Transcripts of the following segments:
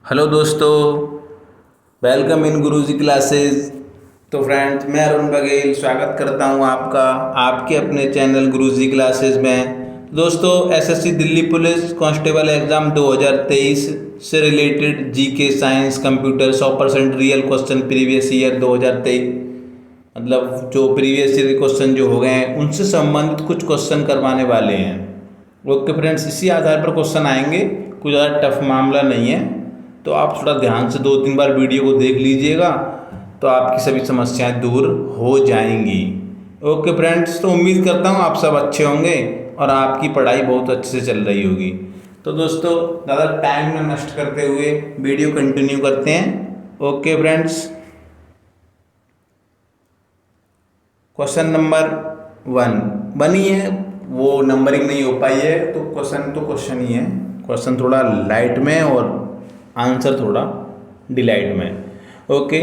Hello दोस्तों, welcome in Guruji classes. तो friends, मैं अरुण बघेल स्वागत करता हूं आपका आपके अपने चैनल गुरुजी क्लासेस में। दोस्तों, SSC Delhi police constable exam 2023 से related GK science computer 100% real question previous year 2023, मतलब जो प्रीवियस ईयर के क्वेश्चन जो हो गए हैं उनसे संबंधित कुछ क्वेश्चन करवाने वाले हैं। ओके फ्रेंड्स, इसी आधार पर क्वेश्चन आएंगे, कुछ ज़्यादा टफ मामला नहीं है। तो आप थोड़ा ध्यान से 2-3 बार वीडियो को देख लीजिएगा तो आपकी सभी समस्याएं दूर हो जाएंगी। ओके फ्रेंड्स, तो उम्मीद करता हूँ आप सब अच्छे होंगे और आपकी पढ़ाई बहुत अच्छे से चल रही होगी। तो दोस्तों, ज़्यादा टाइम न नष्ट करते हुए वीडियो कंटिन्यू करते हैं। ओके फ्रेंड्स, क्वेश्चन नंबर 1 बनी है, वो नंबरिंग नहीं हो पाई है तो क्वेश्चन ही है। क्वेश्चन थोड़ा लाइट में और आंसर थोड़ा डिलाइट में। ओके,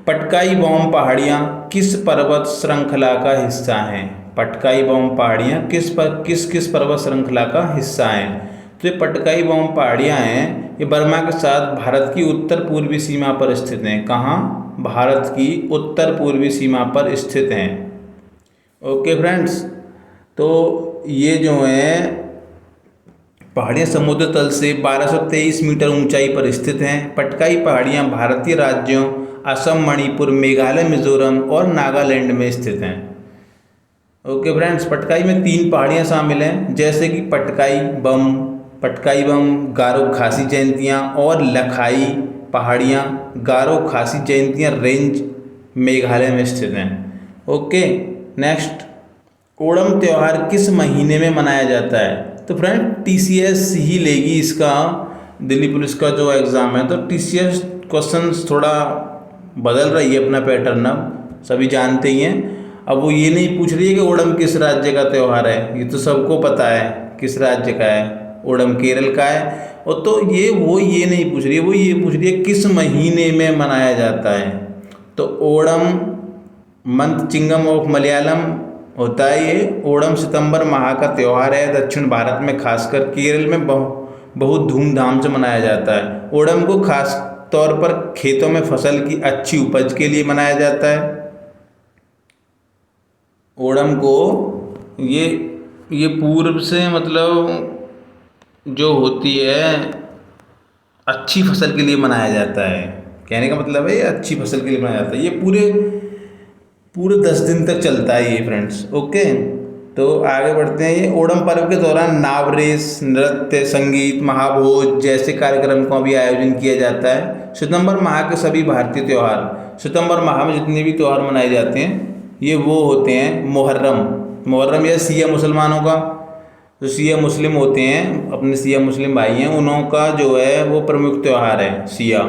पटकाई बॉम पहाड़ियाँ किस पर्वत श्रृंखला का हिस्सा हैं? पटकाई बॉम पहाड़ियाँ किस पर्वत श्रृंखला का हिस्सा हैं? तो ये पटकाई बॉम पहाड़ियाँ हैं, ये बर्मा के साथ भारत की उत्तर पूर्वी सीमा पर स्थित हैं। कहाँ? भारत की उत्तर पूर्वी सीमा पर स्थित हैं। ओके फ्रेंड्स, तो ये जो है पहाड़ियाँ समुद्र तल से 1223 मीटर ऊंचाई पर स्थित हैं। पटकाई पहाड़ियाँ भारतीय राज्यों असम, मणिपुर, मेघालय, मिजोरम और नागालैंड में स्थित हैं। ओके फ्रेंड्स, पटकाई में 3 पहाड़ियाँ शामिल हैं, जैसे कि पटकाई बम, गारो खासी जयंतियाँ और लखाई पहाड़ियाँ। गारो खासी जयंतियाँ रेंज मेघालय में स्थित हैं। ओके, नेक्स्ट, ओणम त्यौहार किस महीने में मनाया जाता है? तो फ्रेंड, टीसीएस ही लेगी इसका, दिल्ली पुलिस का जो एग्ज़ाम है। तो टीसीएस क्वेश्चंस थोड़ा बदल रही है अपना पैटर्न, अब सभी जानते ही हैं। अब वो ये नहीं पूछ रही है कि ओणम किस राज्य का त्यौहार है, ये तो सबको पता है किस राज्य का है। ओणम केरल का है। और तो ये नहीं पूछ रही है, वो ये पूछ रही है किस महीने में मनाया जाता है। तो ओणम मंथ चिंगम ऑफ मलयालम होता है। ये ओणम सितंबर माह का त्यौहार है। दक्षिण भारत में, खासकर केरल में बहुत धूमधाम से मनाया जाता है। ओणम को खास तौर पर खेतों में फसल की अच्छी उपज के लिए मनाया जाता है। ओणम को ये पूर्व से, मतलब जो होती है, अच्छी फसल के लिए मनाया जाता है। कहने का मतलब है ये अच्छी फसल के लिए मनाया जाता है। ये पूरे 10 दिन तक चलता है ये फ्रेंड्स। ओके, तो आगे बढ़ते हैं। ये ओणम पर्व के दौरान नाव रेस, नृत्य, संगीत, महाभोज जैसे कार्यक्रम का भी आयोजन किया जाता है। सितंबर माह के सभी भारतीय त्यौहार, सितंबर माह में जितने भी त्यौहार मनाए जाते हैं ये वो होते हैं मुहर्रम या सिया मुसलमानों का, जो सिया मुस्लिम होते हैं, अपने सिया मुस्लिम भाई हैं, उन्हों का जो है वो प्रमुख त्यौहार है सिया।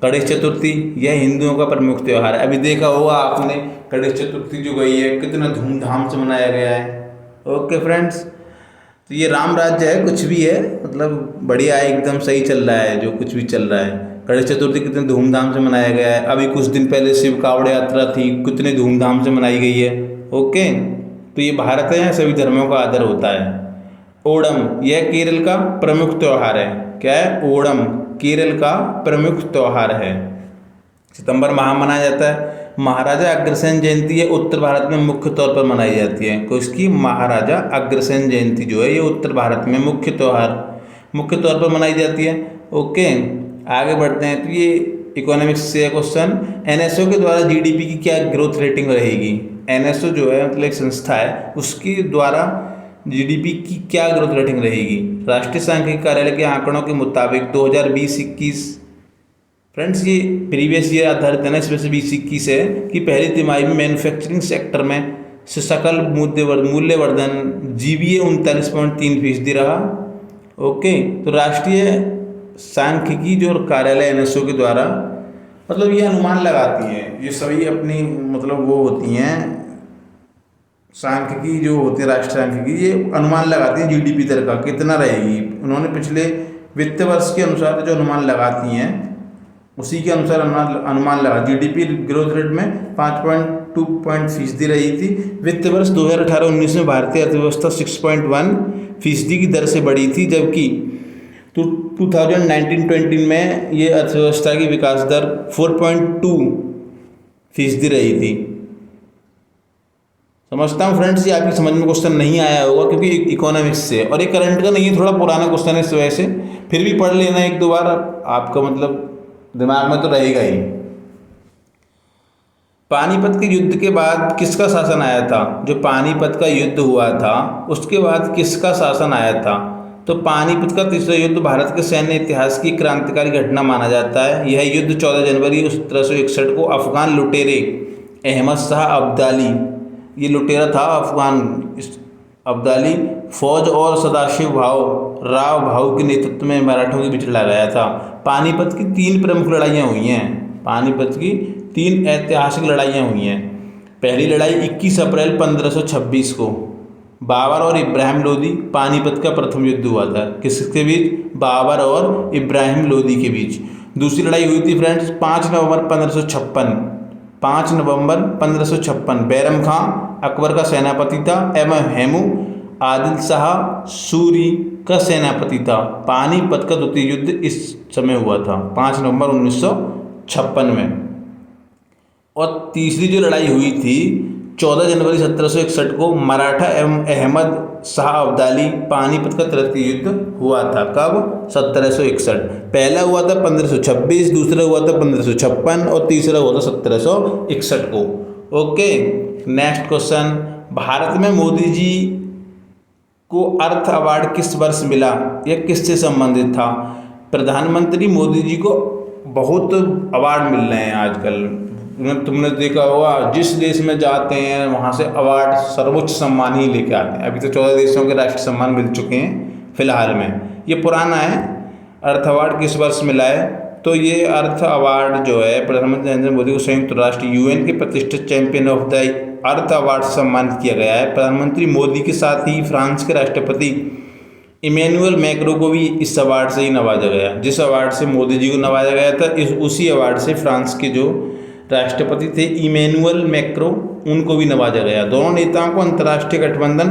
गणेश चतुर्थी यह हिंदुओं का प्रमुख त्यौहार है। अभी देखा होगा आपने गणेश चतुर्थी जो गई है कितना धूमधाम से मनाया गया है। ओके फ्रेंड्स, तो ये राम राज्य है, कुछ भी है, मतलब बढ़िया है, एकदम सही चल रहा है जो कुछ भी चल रहा है। गणेश चतुर्थी कितने धूमधाम से मनाया गया है। अभी कुछ दिन पहले शिव कावड़ यात्रा थी, कितने धूमधाम से मनाई गई है। ओके, तो ये भारत है, सभी धर्मों का आदर होता है। ओणम यह केरल का प्रमुख त्यौहार है। क्या है? ओणम केरल का प्रमुख त्यौहार है, सितंबर माह मनाया जाता है। महाराजा अग्रसेन जयंती है, उत्तर भारत में मुख्य तौर पर मनाई जाती है। तो इसकी महाराजा अग्रसेन जयंती जो है ये उत्तर भारत में मुख्य तौर पर मनाई जाती है। ओके, आगे बढ़ते हैं। तो ये इकोनॉमिक्स से क्वेश्चन, एनएसओ के द्वारा जीडीपी की क्या ग्रोथ रेटिंग रहेगी? एनएसओ जो है मतलब एक संस्था है, उसके द्वारा जीडीपी की क्या ग्रोथ रेटिंग रहेगी? राष्ट्रीय सांख्यिकी कार्यालय के आंकड़ों के मुताबिक 2020-21, फ्रेंड्स ये प्रीवियस ईयर आधारित है ना, इसमें से 20-21 है कि पहली तिमाही में मैन्युफैक्चरिंग सेक्टर में से सकल मूल्यवर्धन जीबीए 39.3% रहा। ओके, तो राष्ट्रीय सांख्यिकी जो कार्यालय एनएसओ के द्वारा, मतलब ये अनुमान लगाती हैं, ये सभी अपनी मतलब वो होती हैं सांख्यिकी जो होती है, राष्ट्रीय सांख्यिकी, ये अनुमान लगाती हैं जीडीपी दर का कितना रहेगी। उन्होंने पिछले वित्त वर्ष के अनुसार जो अनुमान लगाती हैं उसी के अनुसार अनुमान लगा। जीडीपी ग्रोथ रेट में 5.2% रही थी। वित्त वर्ष 2018-19 में भारतीय अर्थव्यवस्था 6.1% की दर से बढ़ी थी, जबकि तो 2019-20 में ये अर्थव्यवस्था की विकास दर 4.2% रही थी। समझता हूँ फ्रेंड्स, ये आपकी समझ में क्वेश्चन नहीं आया होगा क्योंकि इकोनॉमिक्स से, और ये करंट का नहीं है, थोड़ा पुराना क्वेश्चन है, इस वजह से फिर भी पढ़ लेना एक दो बार, आपका मतलब दिमाग में तो रहेगा ही। पानीपत के युद्ध के बाद किसका शासन आया था? जो पानीपत का युद्ध हुआ था उसके बाद किसका शासन आया था? तो पानीपत का तीसरा युद्ध भारत के सैन्य इतिहास की क्रांतिकारी घटना माना जाता है। यह युद्ध 14 जनवरी 1761 को अफगान लुटेरे अहमद शाह अब्दाली, ये लुटेरा था अफगान अब्दाली फौज और सदाशिव राव भाऊ के नेतृत्व में मराठों के बीच लड़ा गया था। पानीपत की 3 प्रमुख लड़ाइयाँ हुई हैं। पानीपत की 3 ऐतिहासिक लड़ाइयाँ हुई हैं। पहली लड़ाई 21 अप्रैल 1526 को बाबर और इब्राहिम लोदी, पानीपत का प्रथम युद्ध हुआ था। किसके बीच? बाबर और इब्राहिम लोदी के बीच। दूसरी लड़ाई हुई थी फ्रेंड्स 5 नवंबर 1556। बैरम खां अकबर का सेनापति था एवं हेमू आदिल शाह सूरी का सेनापति था। पानीपत का द्वितीय युद्ध इस समय हुआ था 5 नवंबर 1956 में। और तीसरी जो लड़ाई हुई थी 14 जनवरी 1761 को मराठा एवं अहमद शाह अब्दाली, पानीपत का तृतीय युद्ध हुआ था। कब? 1761। पहला हुआ था 1526, दूसरा हुआ था 1556 और तीसरा हुआ था 1761 को। ओके, नेक्स्ट क्वेश्चन, भारत में मोदी जी को अर्थ अवार्ड किस वर्ष मिला? यह किससे संबंधित था? प्रधानमंत्री मोदी जी को बहुत अवार्ड मिल रहे हैं आजकल। तुमने देखा होगा जिस देश में जाते हैं वहाँ से अवार्ड, सर्वोच्च सम्मान ही लेके आते हैं। अभी तो 14 देशों के राष्ट्रीय सम्मान मिल चुके हैं फिलहाल में। ये पुराना है। अर्थ अवार्ड किस वर्ष मिला है? तो ये अर्थ अवार्ड जो है प्रधानमंत्री नरेंद्र मोदी को संयुक्त राष्ट्र यूएन के प्रतिष्ठित champion of the earth award से सम्मानित किया गया है। प्रधानमंत्री मोदी के साथ ही फ्रांस के राष्ट्रपति इमैनुअल मैक्रो को भी इस अवार्ड से ही नवाजा गया। जिस अवार्ड से मोदी जी को नवाजा गया था उसी अवार्ड से फ्रांस के जो राष्ट्रपति थे इमैनुअल मैक्रो, उनको भी नवाजा गया। दोनों नेताओं को अंतर्राष्ट्रीय गठबंधन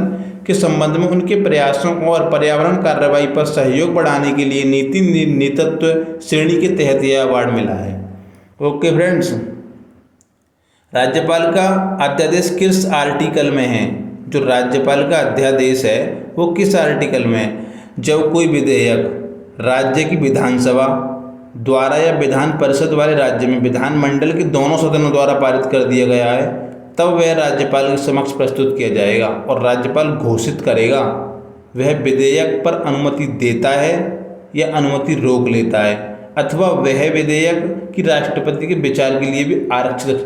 के संबंध में उनके प्रयासों और पर्यावरण कार्रवाई पर सहयोग बढ़ाने के लिए नीति नेतृत्व श्रेणी के तहत यह अवार्ड मिला है। ओके फ्रेंड्स, राज्यपाल का अध्यादेश किस आर्टिकल में है? जो राज्यपाल का अध्यादेश है वो किस आर्टिकल में है? जब कोई विधेयक राज्य की विधानसभा द्वारा या विधान परिषद वाले राज्य में विधानमंडल के दोनों सदनों द्वारा पारित कर दिया गया है तब वह राज्यपाल के समक्ष प्रस्तुत किया जाएगा और राज्यपाल घोषित करेगा वह विधेयक पर अनुमति देता है या अनुमति रोक लेता है, अथवा वह विधेयक की राष्ट्रपति के विचार के लिए भी आरक्षित।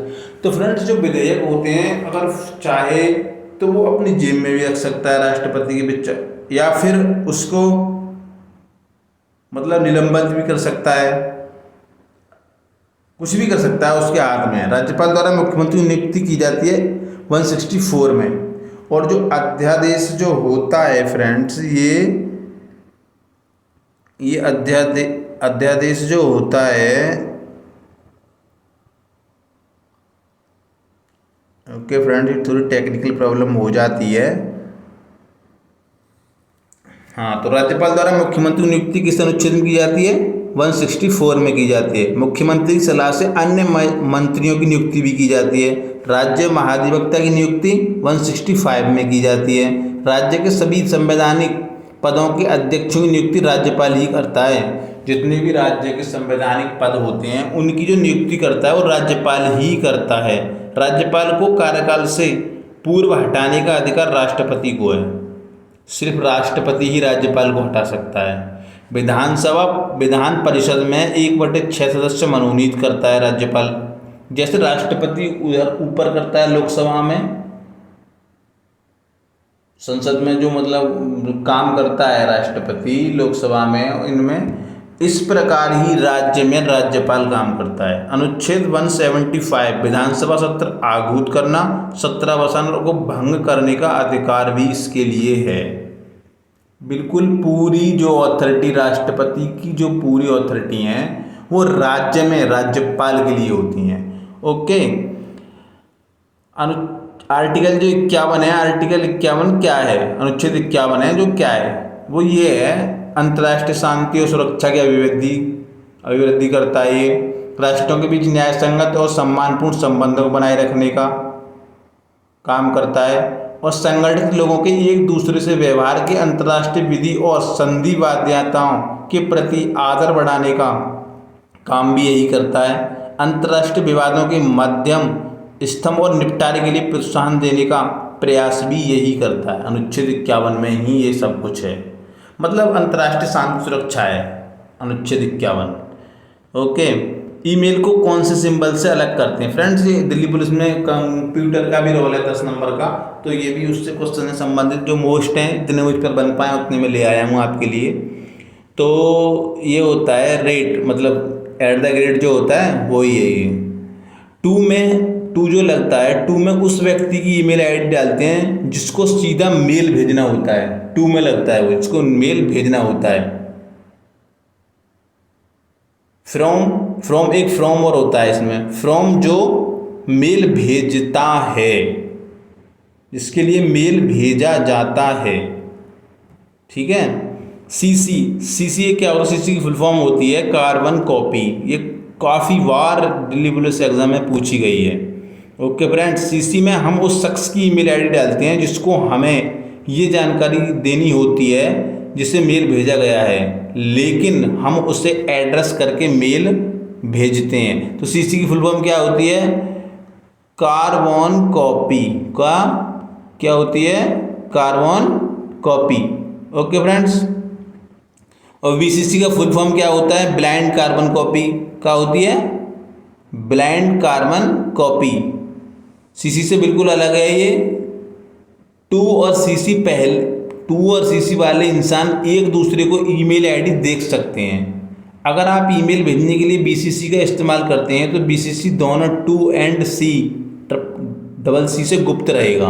तो फ्रेंड्स, जो विधेयक होते हैं अगर चाहे तो वो अपनी जेब में भी रख सकता है राष्ट्रपति के विचार, या फिर उसको मतलब निलंबित भी कर सकता है, कुछ भी कर सकता है, उसके हाथ में है। राज्यपाल द्वारा मुख्यमंत्री की नियुक्ति की जाती है 164 में। और जो अध्यादेश जो होता है फ्रेंड्स, ये अध्यादेश जो होता है, ओके फ्रेंड्स, थोड़ी टेक्निकल प्रॉब्लम हो जाती है। हाँ, तो राज्यपाल द्वारा मुख्यमंत्री की नियुक्ति किस अनुच्छेद में की जाती है? 164 में की जाती है। मुख्यमंत्री की सलाह से अन्य मंत्रियों की नियुक्ति भी की जाती है। राज्य महाधिवक्ता की नियुक्ति 165 में की जाती है। राज्य के सभी संवैधानिक पदों के अध्यक्षों की नियुक्ति राज्यपाल ही करता है। जितने भी राज्य के संवैधानिक पद होते हैं उनकी जो नियुक्ति करता है वो राज्यपाल ही करता है। राज्यपाल को कार्यकाल से पूर्व हटाने का अधिकार राष्ट्रपति को है। सिर्फ राष्ट्रपति ही राज्यपाल को हटा सकता है। विधान परिषद में 1/6 सदस्य मनोनीत करता है राज्यपाल। जैसे राष्ट्रपति उधर ऊपर करता है लोकसभा में, संसद में जो मतलब काम करता है राष्ट्रपति लोकसभा में, इनमें इस प्रकार ही राज्य में राज्यपाल काम करता है। अनुच्छेद 175 विधानसभा सत्र आहूत करना, सत्रावसान को भंग करने का अधिकार भी इसके लिए है। बिल्कुल पूरी जो अथॉरिटी राष्ट्रपति की जो पूरी अथॉरिटी हैं वो राज्य में राज्यपाल के लिए होती हैं। ओके, आर्टिकल जो 51 है, आर्टिकल 51 क्या है? अनुच्छेद 51 है जो क्या है वो ये है अंतर्राष्ट्रीय शांति और सुरक्षा की अभिवृद्धि अभिवृद्धि करता है। ये राष्ट्रों के बीच न्याय संगत और सम्मानपूर्ण संबंधों को बनाए रखने का काम करता है और संगठित लोगों के एक दूसरे से व्यवहार के अंतर्राष्ट्रीय विधि और संधि बाध्यताओं के प्रति आदर बढ़ाने का काम भी यही करता है। अंतर्राष्ट्रीय विवादों के मध्यम स्तंभ और निपटारे के लिए प्रोत्साहन देने का प्रयास भी यही करता है। अनुच्छेद 51 में ही ये सब कुछ है, मतलब अंतर्राष्ट्रीय शांति सुरक्षा है अनुच्छेद 51। ओके, ईमेल को कौन से सिंबल से अलग करते हैं? फ्रेंड्स, ये दिल्ली पुलिस में कंप्यूटर का भी रोल है 10 नंबर का, तो ये भी उससे क्वेश्चन से संबंधित जो मोस्ट हैं, जितने मुझ पर बन पाए उतने में ले आया हूँ आपके लिए। तो ये होता है रेट, मतलब @ जो होता है वही है ये। टू जो लगता है, टू में उस व्यक्ति की ईमेल आईडी डालते हैं जिसको सीधा मेल भेजना होता है। टू में लगता है वो जिसको मेल भेजना होता है। फ्रॉम एक फ्रॉम और होता है इसमें, फ्रॉम जो मेल भेजता है, जिसके लिए मेल भेजा जाता है, ठीक है। सीसी क्या होता है? सीसी की फुल फॉर्म होती है कार्बन कॉपी। ये काफ़ी बार दिल्ली पुलिस एग्जाम में पूछी गई है। ओके फ्रेंड्स, सीसी में हम उस शख्स की ईमेल आईडी डालते हैं जिसको हमें ये जानकारी देनी होती है जिसे मेल भेजा गया है, लेकिन हम उसे एड्रेस करके मेल भेजते हैं। तो सीसी की फुल फॉर्म क्या होती है? कार्बन कॉपी का क्या होती है? Carbon copy. ओके फ्रेंड्स, और वीसीसी का फुल फॉर्म क्या होता है? ब्लाइंड कार्बन कॉपी का होती है, ब्लाइंड कार्बन कॉपी। सीसी से बिल्कुल अलग है ये। टू और सीसी वाले इंसान एक दूसरे को ईमेल आईडी देख सकते हैं। अगर आप ईमेल भेजने के लिए बीसीसी का इस्तेमाल करते हैं तो बीसीसी दोनों टू एंड डबल सी से गुप्त रहेगा।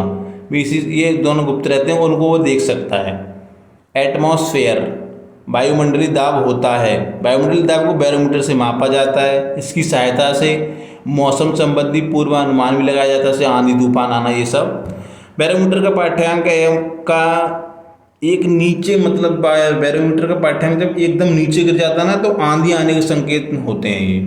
बीसीसी ये दोनों गुप्त रहते हैं, उनको वो देख सकता है। एटमॉस्फेयर वायुमंडलीय दाब होता है। वायुमंडलीय दाब को बैरोमीटर से मापा जाता है। इसकी सहायता से मौसम संबंधी पूर्वानुमान भी लगाया जाता है, जैसे आंधी तूफान आना, ये सब। बैरोमीटर का पाठ्यांक का एक नीचे, मतलब बैरोमीटर का पाठ्यांक जब एकदम नीचे गिर जाता है ना, तो आंधी आने के संकेत होते हैं ये।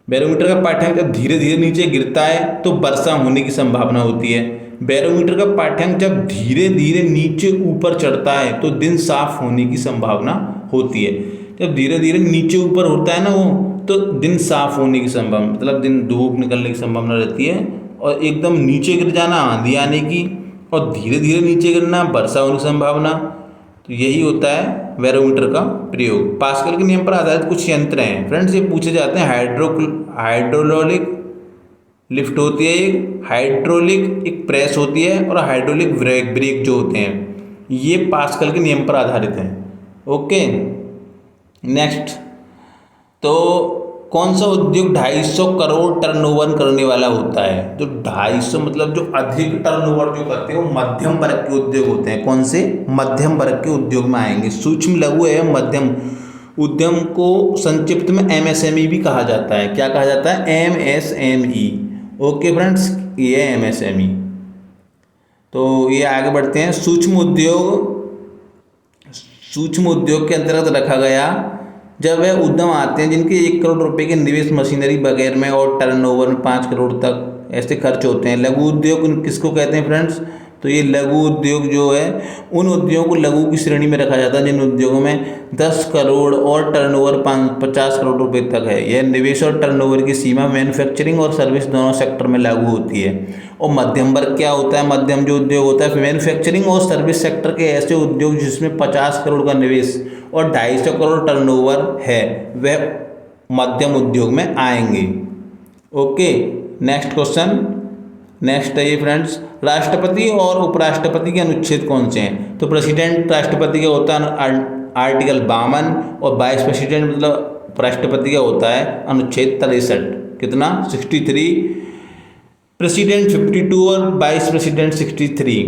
बैरोमीटर का पाठ्यांक जब धीरे धीरे नीचे गिरता है तो वर्षा होने की संभावना होती है। बैरोमीटर का पाठ्यांक जब धीरे धीरे नीचे ऊपर चढ़ता है तो दिन साफ होने की संभावना होती है। जब धीरे धीरे नीचे ऊपर होता है ना वो, तो दिन साफ होने की संभावना, मतलब दिन धूप निकलने की संभावना रहती है। और एकदम नीचे गिर जाना आंधी आने की, और धीरे धीरे नीचे गिरना वर्षा होने की संभावना। तो यही होता है बैरोमीटर का प्रयोग। पास्कल के नियम पर आधारित कुछ यंत्र हैं फ्रेंड्स, ये पूछे जाते हैं। हाइड्रोलिक लिफ्ट होती है, एक हाइड्रोलिक एक प्रेस होती है, और हाइड्रोलिक ब्रेक जो होते हैं, ये पास्कल के नियम पर आधारित हैं। ओके, नेक्स्ट, तो कौन सा उद्योग 250 करोड़ टर्नओवर करने वाला होता है? तो 250 मतलब जो अधिक टर्नओवर जो करते हैं वो मध्यम वर्ग के उद्योग होते हैं। कौन से? मध्यम वर्ग के उद्योग में आएंगे। सूक्ष्म, लघु एवं मध्यम उद्यम को संक्षिप्त में एमएसएमई भी कहा जाता है। क्या कहा जाता है? एमएसएमई। ओके फ्रेंड्स, ये एमएसएमई। तो ये आगे बढ़ते हैं। सूक्ष्म उद्योग के अंतर्गत रखा गया जब वह उद्यम आते हैं जिनके 1 करोड़ रुपए के निवेश मशीनरी वगैरह में और टर्नओवर में 5 करोड़ तक ऐसे खर्च होते हैं। लघु उद्योग किसको कहते हैं फ्रेंड्स? तो ये लघु उद्योग जो है, उन उद्योगों को लघु की श्रेणी में रखा जाता है जिन उद्योगों में 10 करोड़ और टर्नओवर 50 करोड़ रुपए तक है। यह निवेश और टर्नओवर की सीमा मैन्युफैक्चरिंग और सर्विस दोनों सेक्टर में लागू होती है। और मध्यम वर्ग क्या होता है? मध्यम जो उद्योग होता है मैन्युफैक्चरिंग और सर्विस सेक्टर के ऐसे उद्योग जिसमें 50 करोड़ का निवेश और 250 करोड़ टर्नओवर है, वह मध्यम उद्योग में आएंगे। Okay, next question. नेक्स्ट है ये फ्रेंड्स, राष्ट्रपति और उपराष्ट्रपति के अनुच्छेद कौन से हैं? तो प्रेसिडेंट राष्ट्रपति का होता है आर्टिकल 52, और वाइस प्रेसिडेंट मतलब उपराष्ट्रपति का होता है अनुच्छेद 63। कितना? 63। प्रेसिडेंट 52 और वाइस प्रेसिडेंट 63।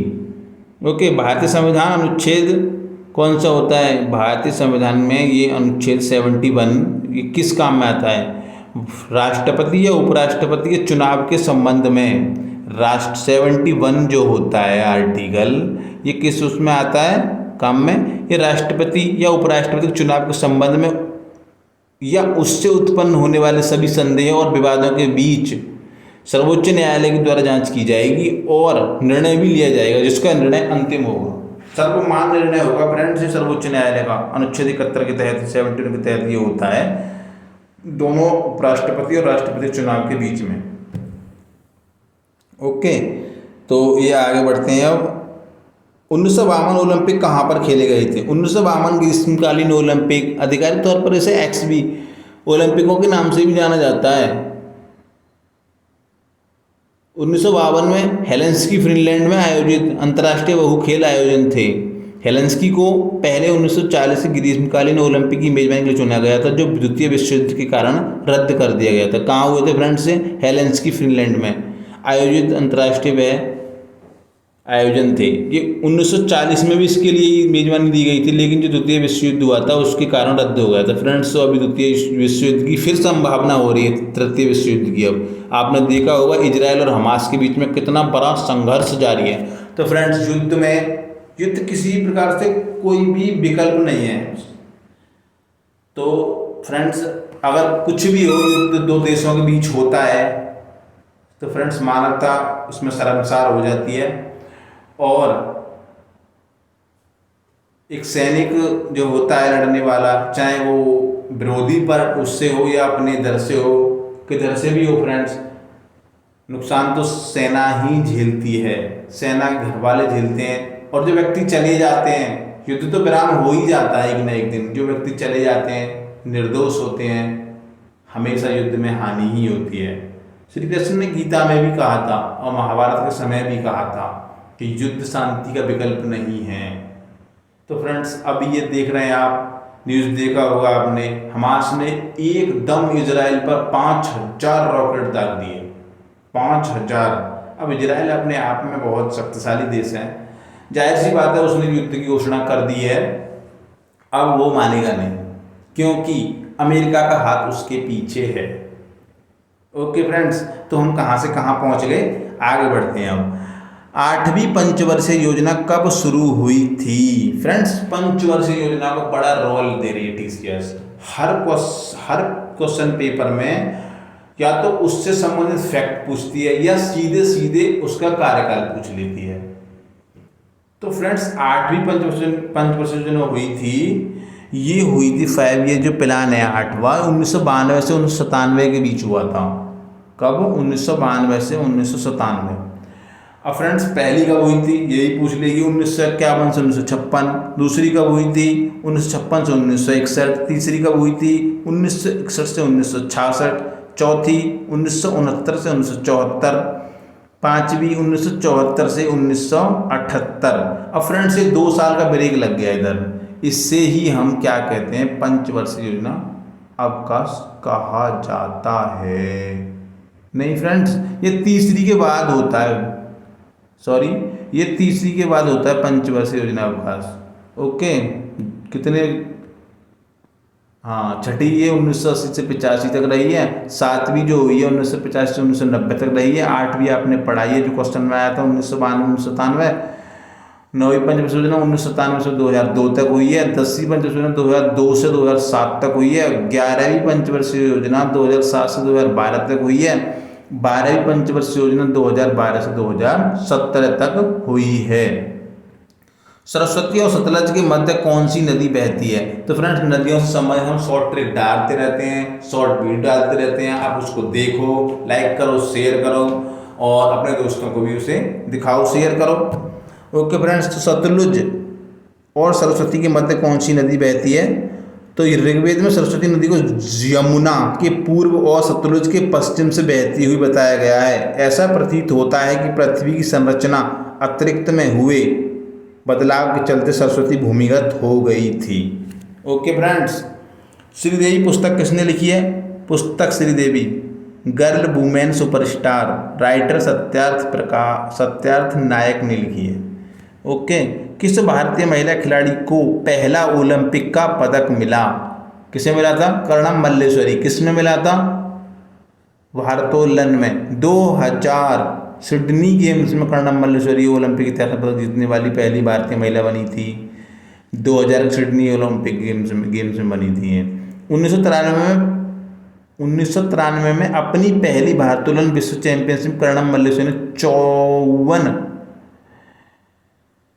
ओके, भारतीय संविधान अनुच्छेद कौन सा होता है? भारतीय संविधान में ये अनुच्छेद 71, ये किस काम में आता है? राष्ट्रपति या उपराष्ट्रपति के चुनाव के संबंध में 71 जो होता है आर्टिकल, ये किस उसमें आता है? काम में, ये राष्ट्रपति या उपराष्ट्रपति के चुनाव के संबंध में या उससे उत्पन्न होने वाले सभी संदेह और विवादों के बीच सर्वोच्च न्यायालय के द्वारा जांच की जाएगी और निर्णय भी लिया जाएगा, जिसका निर्णय अंतिम होगा, सर्वमान्य निर्णय होगा फ्रेंड्स। ये सर्वोच्च न्यायालय का अनुच्छेद 71 के तहत 71 के तहत ये होता है दोनों उपराष्ट्रपति और राष्ट्रपति चुनाव के बीच में। ओके, तो ये आगे बढ़ते हैं। अब 1952 ओलंपिक कहाँ पर खेले गए थे? 1952 ग्रीष्मकालीन ओलंपिक, आधिकारिक तौर पर इसे एक्सबी ओलंपिकों के नाम से भी जाना जाता है। 1952 में हेलेंस्की फिनलैंड में आयोजित अंतर्राष्ट्रीय बहु खेल आयोजन थे। हेलेंस्की को पहले 1940 के ग्रीष्मकालीन ओलंपिक की मेजबानी के लिए चुना गया था, जो द्वितीय विश्व युद्ध के कारण रद्द कर दिया गया था। कहाँ हुए थे फ्रेंड्स? हेलेंस्की फिनलैंड में आयोजित अंतर्राष्ट्रीय वह आयोजन थे। ये 1940 में भी इसके लिए मेजबानी दी गई थी, लेकिन जो द्वितीय विश्व युद्ध हुआ था उसके कारण रद्द हो गया था फ्रेंड्स। तो अभी द्वितीय विश्व युद्ध की फिर संभावना हो रही है, तृतीय विश्व युद्ध की। अब आपने देखा होगा इजराइल और हमास के बीच में कितना बड़ा संघर्ष जारी है। तो फ्रेंड्स, युद्ध किसी प्रकार से कोई भी विकल्प नहीं है। तो फ्रेंड्स, अगर कुछ भी हो, युद्ध दो देशों के बीच होता है, तो फ्रेंड्स मानवता उसमें शर्मसार हो जाती है। और एक सैनिक जो होता है लड़ने वाला, चाहे वो विरोधी पर उससे हो या अपने दर से हो, किधर से भी हो फ्रेंड्स, नुकसान तो सेना ही झेलती है, सेना के घर वाले झेलते हैं। और जो व्यक्ति चले जाते हैं, युद्ध तो विराम हो ही जाता है एक न एक दिन, जो व्यक्ति चले जाते हैं निर्दोष होते हैं, हमेशा युद्ध में हानि ही होती है। श्री कृष्ण ने गीता में भी कहा था और महाभारत के समय भी कहा था कि युद्ध शांति का विकल्प नहीं है। तो फ्रेंड्स, अभी ये देख रहे हैं आप, न्यूज़ देखा होगा आपने, हमास ने एकदम इजराइल पर 5000 रॉकेट दाग दिए, 5000। अब इजराइल अपने आप में बहुत शक्तिशाली देश है, जाहिर सी बात है उसने युद्ध की घोषणा कर दी है। अब वो मानेगा नहीं, क्योंकि अमेरिका का हाथ उसके पीछे है। ओके फ्रेंड्स, तो हम कहाँ से कहाँ पहुँच गए, आगे बढ़ते हैं। अब 8वीं पंचवर्षीय योजना कब शुरू हुई थी? फ्रेंड्स, पंचवर्षीय योजना को बड़ा रोल दे रही है टीसीएस। हर क्वेश्चन पेपर में या तो उससे संबंधित फैक्ट पूछती है या सीधे सीधे उसका कार्यकाल पूछ लेती है। तो फ्रेंड्स, 8वीं पंचवर्षीय योजना हुई थी, ये हुई थी 5 ईयर जो प्लान है 8वां, 1992 से 1997 के बीच हुआ था। कब? 1992 से 1997। अब फ्रेंड्स, पहली कब हुई थी यही पूछ लेगी, 1951 से 1956। दूसरी कब हुई थी? 1956 से 1961। तीसरी कब हुई थी? 1961 से 1966। चौथी 1969 से 1974। पाँचवीं 1974 से 1978। अब फ्रेंड्स, ये 2 साल का ब्रेक लग गया इधर, इससे ही हम क्या कहते हैं, पंचवर्षीय योजना अवकाश कहा जाता है। नहीं फ्रेंड्स, ये तीसरी के बाद होता है, सॉरी, ये तीसरी के बाद होता है पंचवर्षीय योजना अवकाश। ओके, कितने, हाँ, छठी ये 1980 से 85 तक रही है। 7वीं जो हुई है 1985 से 1990 तक रही है। 8वीं आपने पढ़ाई है जो क्वेश्चन में आया था 1992 1997। 9वीं पंचवर्षीय योजना 1997 से 2002 तक हुई है। 10वीं पंचवर्षीय योजना 2002 से 2007 तक हुई है। 11वीं पंचवर्षीय योजना 2007 से 2012 तक हुई है। 12वीं पंचवर्षीय योजना 2012 से 2017 तक हुई है। सरस्वती और सतलज के मध्य कौन सी नदी बहती है? तो फ्रेंड्स, नदियों से संबंधित हम शॉर्ट ट्रिक डालते रहते हैं, शॉर्ट वीडियो डालते रहते हैं, आप उसको देखो, लाइक करो, शेयर करो और अपने दोस्तों को भी उसे दिखाओ, शेयर करो। ओके फ्रेंड्स, तो सतलुज और सरस्वती के मध्य कौन सी नदी बहती है? तो ऋग्वेद में सरस्वती नदी को यमुना के पूर्व और सतलुज के पश्चिम से बहती हुई बताया गया है। ऐसा प्रतीत होता है कि पृथ्वी की संरचना अंतरिक्ष में हुए बदलाव के चलते सरस्वती भूमिगत हो गई थी। ओके फ्रेंड्स, श्रीदेवी पुस्तक किसने लिखी है? पुस्तक Sridevi, girl women superstar, writer Satyarth Nayak ने लिखी है। ओके, किस भारतीय महिला खिलाड़ी को पहला ओलंपिक का पदक मिला? किसे मिला था? कर्णम मल्लेश्वरी। किसमें मिला था? भारोत्तोलन में। 2000 सिडनी गेम्स में कर्णम मल्लेश्वरी ओलंपिक इतिहास में पदक जीतने वाली पहली भारतीय महिला बनी थी। 2000 सिडनी ओलंपिक गेम्स में बनी थी ये। 1993 में अपनी पहली भारोत्तोलन विश्व चैंपियनशिप कर्णम मल्लेश्वरी ने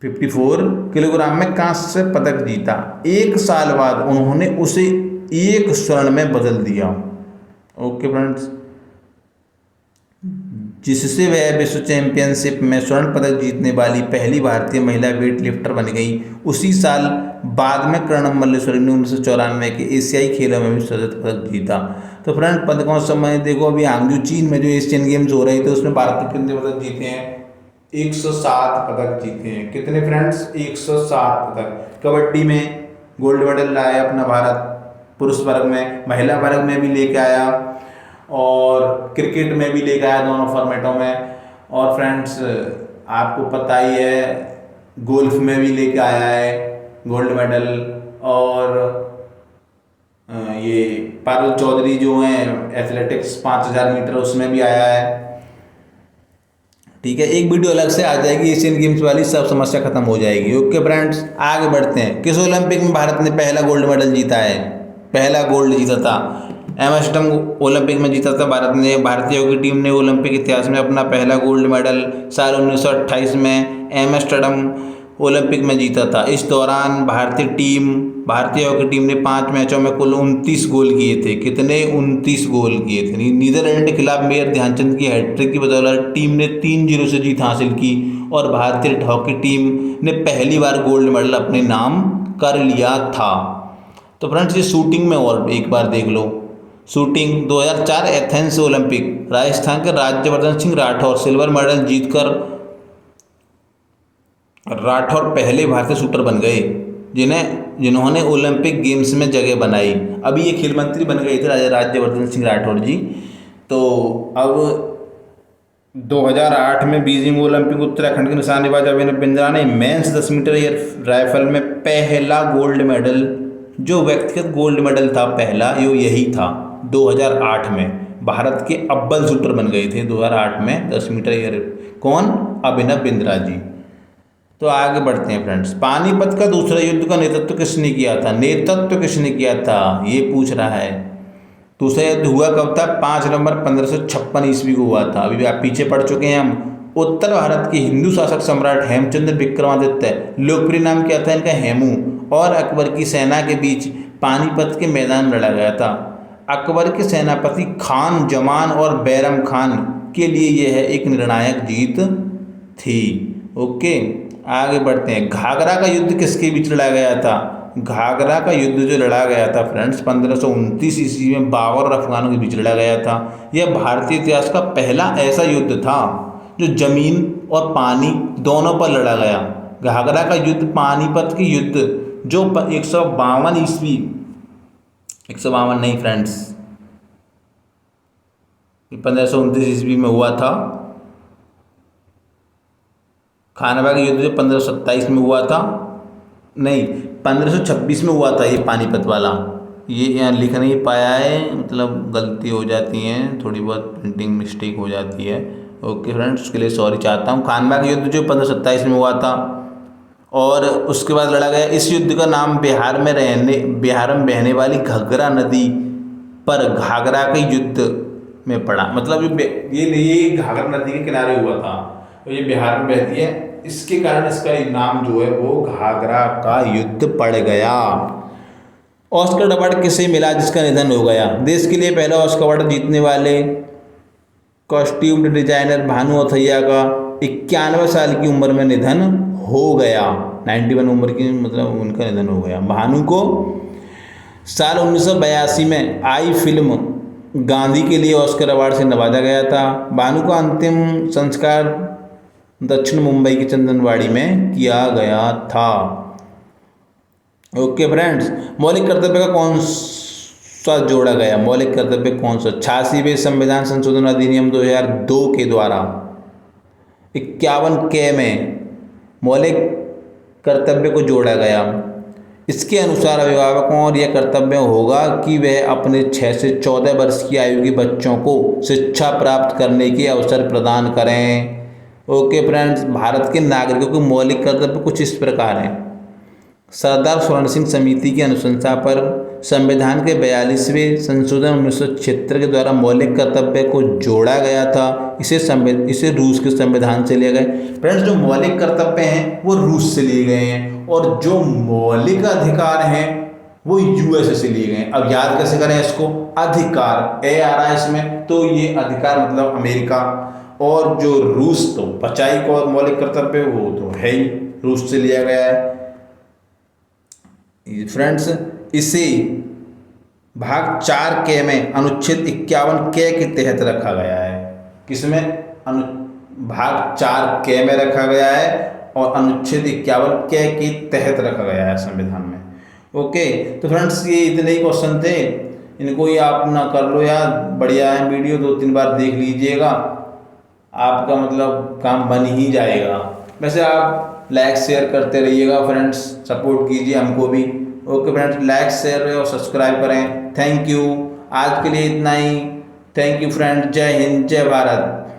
54 किलोग्राम में कांस्य पदक जीता। एक साल बाद उन्होंने उसे एक स्वर्ण में बदल दिया। ओके फ्रेंड्स, जिससे वह विश्व चैंपियनशिप में स्वर्ण पदक जीतने वाली पहली भारतीय महिला वेट लिफ्टर बन गई। उसी साल बाद में कर्णम मल्लेश्वरी ने 1994 के एशियाई खेलों में भी रजत पदक जीता। तो फ्रेंड पदकों समय देखो, अभी हांगजू चीन में जो एशियन गेम्स हो रहे थे उसमें भारत ने कितने पदक जीते हैं? 107 पदक जीते हैं। कितने फ्रेंड्स? 107 पदक। कबड्डी में गोल्ड मेडल लाया अपना भारत, पुरुष वर्ग में, महिला वर्ग में भी लेके आया, और क्रिकेट में भी लेके आया, दोनों फॉर्मेटों में। और फ्रेंड्स आपको पता ही है गोल्फ में भी लेके आया है गोल्ड मेडल। और ये पारुल चौधरी जो हैं एथलेटिक्स 5000 मीटर उसमें भी आया है। ठीक है, एक वीडियो अलग से आ जाएगी एशियन गेम्स वाली, सब समस्या खत्म हो जाएगी। ओके फ्रेंड्स, आगे बढ़ते हैं। किस ओलंपिक में भारत ने पहला गोल्ड मेडल जीता है? पहला गोल्ड जीता था एम्स्टर्डम ओलंपिक में जीता था भारत ने। भारतीय हॉकी टीम ने ओलंपिक इतिहास में अपना पहला गोल्ड मेडल साल 1928 में एम्स्टर्डम ओलंपिक में जीता था। इस दौरान भारतीय हॉकी टीम ने 5 मैचों में कुल 29 गोल किए थे। कितने? 29 गोल किए थे। नीदरलैंड के खिलाफ मेजर ध्यानचंद की हैट्रिक की बदौलत टीम ने 3-0 से जीत हासिल की और भारतीय हॉकी टीम ने पहली बार गोल्ड मेडल अपने नाम कर लिया था। तो फ्रेंड्स ये शूटिंग में और एक बार देख लो। शूटिंग 2004 एथेंस ओलंपिक, राजस्थान के राज्यवर्धन सिंह राठौर सिल्वर मेडल जीतकर राठौर पहले भारतीय शूटर बन गए जिन्होंने ओलंपिक गेम्स में जगह बनाई। अभी ये खेल मंत्री बन गए थे राज्यवर्धन सिंह राठौर जी। तो अब 2008 में बीजिंग ओलंपिक उत्तराखंड के निशानेबाज अभिनव बिंद्रा ने मेंस 10 मीटर एयर राइफल में पहला गोल्ड मेडल, जो व्यक्तिगत गोल्ड मेडल था पहला, यही था 2008 में। भारत के अव्वल शूटर बन गए थे 2008 में 10 मीटर एयर। कौन? अभिनव बिंद्रा जी। तो आगे बढ़ते हैं फ्रेंड्स। पानीपत का दूसरा युद्ध का नेतृत्व किसने किया था? ये पूछ रहा है। दूसरा युद्ध हुआ कब था? 5 नवंबर 1556 ईस्वी को हुआ था। अभी आप पीछे पढ़ चुके हैं हम। उत्तर भारत के हिंदू शासक सम्राट हेमचंद्र विक्रमादित्य, लोकप्रिय नाम क्या था इनका? हेमू, और अकबर की सेना के बीच पानीपत के मैदान में लड़ा गया था। अकबर के सेनापति खान जमान और बैरम खान के लिए यह एक निर्णायक जीत थी। ओके, आगे बढ़ते हैं। घाघरा का युद्ध किसके बीच लड़ा गया था? घाघरा का युद्ध जो लड़ा गया था फ्रेंड्स 1529 ईस्वी में बाबर और अफगानों के बीच लड़ा गया था। यह भारतीय इतिहास का पहला ऐसा युद्ध था जो जमीन और पानी दोनों पर लड़ा गया। घाघरा का युद्ध पानीपत के युद्ध जो 152 ईस्वी 152 नहीं फ्रेंड्स 1529 ईस्वी में हुआ था। खानवा का युद्ध जो 1527 में हुआ था, नहीं 1526 में हुआ था ये पानीपत वाला। ये यहाँ लिख नहीं पाया है, मतलब गलती हो जाती है, थोड़ी बहुत प्रिंटिंग मिस्टेक हो जाती है। ओके फ्रेंड्स, उसके लिए सॉरी चाहता हूँ। खानवा का युद्ध जो 1527 में हुआ था और उसके बाद लड़ा गया। इस युद्ध का नाम बिहार में बहने वाली घग्गरा नदी पर घाघरा के युद्ध में पड़ा। मतलब ये घाघरा नदी के किनारे हुआ था, तो ये बिहार में बहती है, इसके कारण इसका नाम जो है वो घाघरा का युद्ध पड़ गया। ऑस्कर अवार्ड किसे मिला जिसका निधन हो गया? देश के लिए पहला ऑस्कर अवार्ड जीतने वाले कॉस्ट्यूम डिजाइनर भानु अथैया का 91 साल की उम्र में निधन हो गया। 91 उम्र की, मतलब उनका निधन हो गया। भानु को साल 1982 में आई फिल्म गांधी के लिए ऑस्कर अवार्ड से नवाजा गया था। भानु का अंतिम संस्कार दक्षिण मुंबई की चंदनवाड़ी में किया गया था। ओके फ्रेंड्स, मौलिक कर्तव्य का कौन सा जोड़ा गया? मौलिक कर्तव्य कौन सा? 86वें संविधान संशोधन अधिनियम 2002 के द्वारा 51 के में मौलिक कर्तव्य को जोड़ा गया। इसके अनुसार अभिभावकों और यह कर्तव्य होगा कि वह अपने 6 से 14 वर्ष की आयु के बच्चों को शिक्षा प्राप्त करने के अवसर प्रदान करें। ओके फ्रेंड्स, भारत के नागरिकों के मौलिक कर्तव्य कुछ इस प्रकार हैं। सरदार स्वर्ण सिंह समिति की अनुशंसा पर संविधान के 42वें संशोधन 1976 के द्वारा मौलिक कर्तव्य को जोड़ा गया था। इसे रूस के संविधान से लिए गए। फ्रेंड्स, जो मौलिक कर्तव्य हैं वो रूस से लिए गए हैं और जो मौलिक अधिकार हैं वो यूएसए से लिए गए हैं। अब याद कैसे करें इसको? अधिकार ए आ रहा है इसमें, तो ये अधिकार मतलब अमेरिका, और जो रूस तो बचाई को मौलिक कर्तव्य वो तो है ही, रूस से लिया गया है। फ्रेंड्स, इसे भाग 4 के में अनुच्छेद 51 के तहत रखा गया है। किसमें? भाग 4 के में रखा गया है और अनुच्छेद 51 के तहत रखा गया है संविधान में। ओके, तो फ्रेंड्स ये इतने ही क्वेश्चन थे, इनको ही आप ना कर लो यार। बढ़िया है वीडियो, 2-3 बार देख लीजिएगा, आपका मतलब काम बन ही जाएगा। वैसे आप लाइक शेयर करते रहिएगा फ्रेंड्स, सपोर्ट कीजिए हमको भी। ओके फ्रेंड्स, लाइक शेयर और सब्सक्राइब करें। थैंक यू, आज के लिए इतना ही। थैंक यू फ्रेंड्स, जय हिंद, जय भारत।